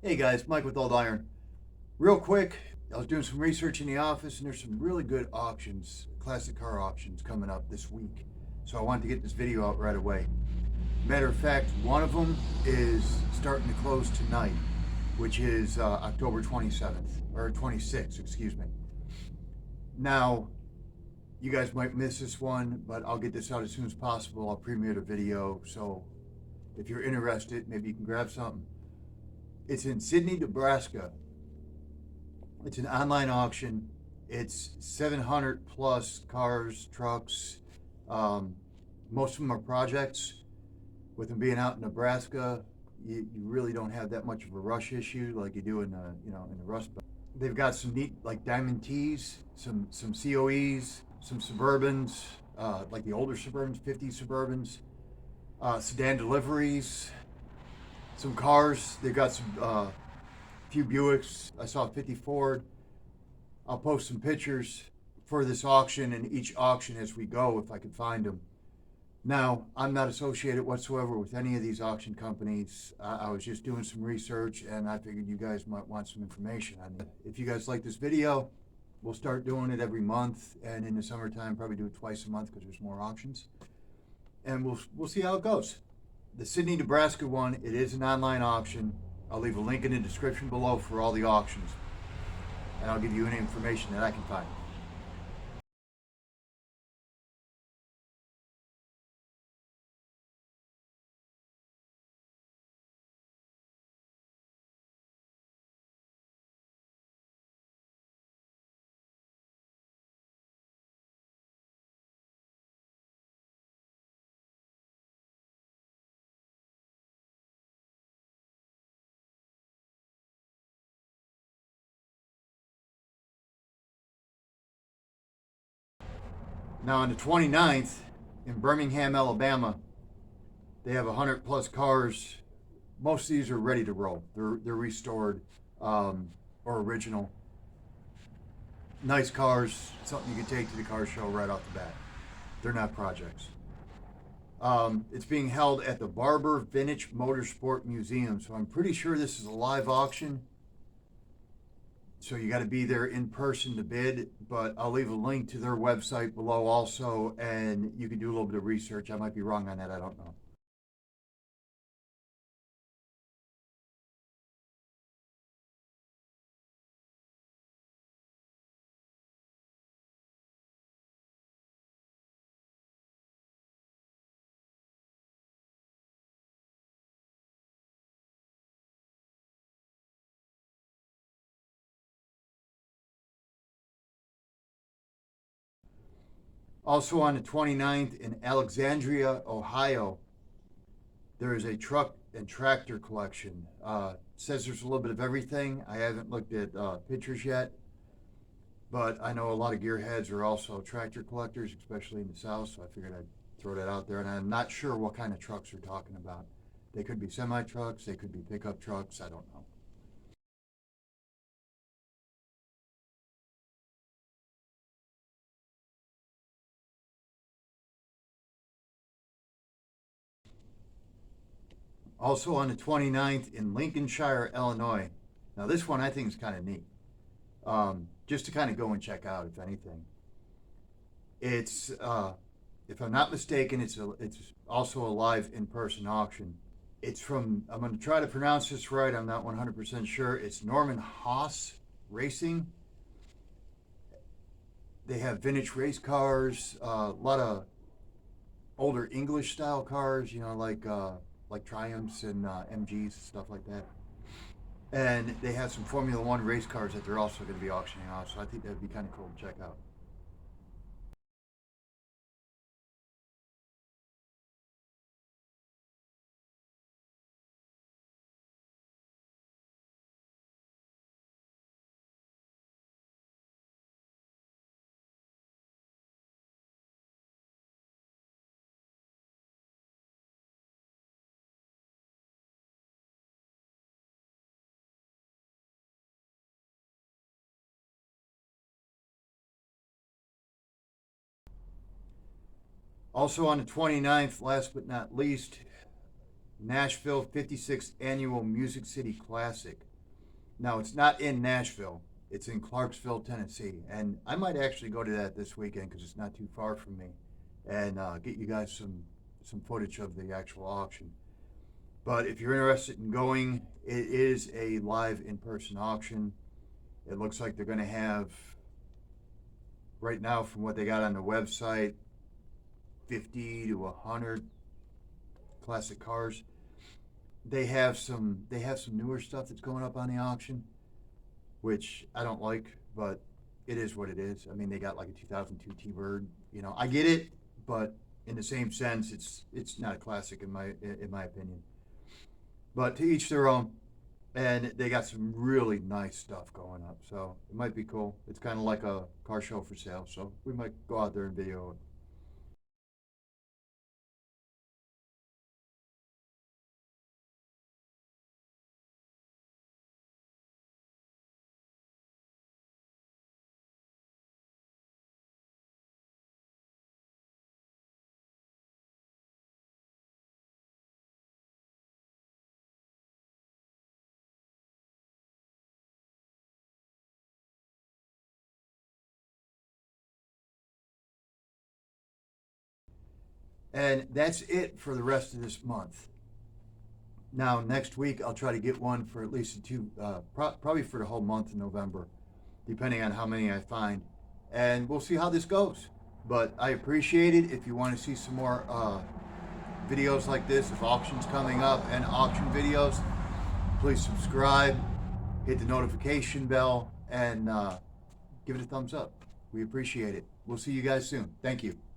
Hey guys, Mike with Old Iron. Real quick, I was doing some research in the office and there's some really good auctions, classic car auctions coming up this week. So I wanted to get this video out right away. Matter of fact, one of them is starting to close tonight, which is October 27th, or 26th, excuse me. Now, you guys might miss this one, but I'll get this out as soon as possible. I'll premiere the video, so if you're interested, maybe you can grab something. It's in Sidney, Nebraska. It's an online auction. It's 700 plus cars, trucks. Um, Most of them are projects. With them being out in Nebraska, you really don't have that much of a rush issue like you do in the Rust Belt. They've got some neat like Diamond T's, some COEs, some Suburbans, like the older Suburbans, 50 Suburbans, sedan deliveries, some cars. They've got some few Buicks. I saw a 50 Ford. I'll post some pictures for this auction and each auction as we go if I can find them. Now, I'm not associated whatsoever with any of these auction companies. I was just doing some research and I figured you guys might want some information on it. If you guys like this video, we'll start doing it every month, and in the summertime probably do it twice a month because there's more auctions. And we'll see how it goes. The Sidney, Nebraska one, it is an online auction. I'll leave a link in the description below for all the auctions, and I'll give you any information that I can find. Now on the 29th in Birmingham, Alabama, they have 100 plus cars. Most of these are ready to roll. They're restored or original. Nice cars, something you can take to the car show right off the bat. They're not projects. It's being held at the Barber Vintage Motorsport Museum, so I'm pretty sure this is a live auction. So you got to be there in person to bid, but I'll leave a link to their website below also, and you can do a little bit of research. I might be wrong on that, I don't know. Also on the 29th in Alexandria, Ohio, there is a truck and tractor collection. Says there's a little bit of everything. I haven't looked at pictures yet, but I know a lot of gearheads are also tractor collectors, especially in the South, so I figured I'd throw that out there. And I'm not sure what kind of trucks we're talking about. They could be semi trucks, they could be pickup trucks, I don't know. Also on the 29th in Lincolnshire, Illinois. Now, this one I think is kind of neat. Just to kind of go and check out, if anything. It's, if I'm not mistaken, it's also a live in-person auction. It's from, I'm going to try to pronounce this right, I'm not 100% sure. It's Norman Haas Racing. They have vintage race cars, a lot of older English style cars, like Triumphs and MGs, stuff like that. And they have some Formula One race cars that they're also going to be auctioning off. So I think that'd be kind of cool to check out. Also on the 29th, last but not least, Nashville 56th Annual Music City Classic. Now, it's not in Nashville. It's in Clarksville, Tennessee. And I might actually go to that this weekend because it's not too far from me and get you guys some footage of the actual auction. But if you're interested in going, it is a live in-person auction. It looks like they're going to have, right now from what they got on the website, 50 to 100 classic cars. They have some newer stuff that's going up on the auction, which I don't like, but it is what it is. I mean, they got like a 2002 T-Bird. You know, I get it, but in the same sense, it's not a classic in my opinion. But to each their own. And they got some really nice stuff going up, so it might be cool. It's kind of like a car show for sale, so we might go out there and video it. And that's it for the rest of this month. Now, next week, I'll try to get one for at least probably for the whole month of November, depending on how many I find. And we'll see how this goes. But I appreciate it. If you want to see some more videos like this of auctions coming up and auction videos, please subscribe, hit the notification bell, and give it a thumbs up. We appreciate it. We'll see you guys soon. Thank you.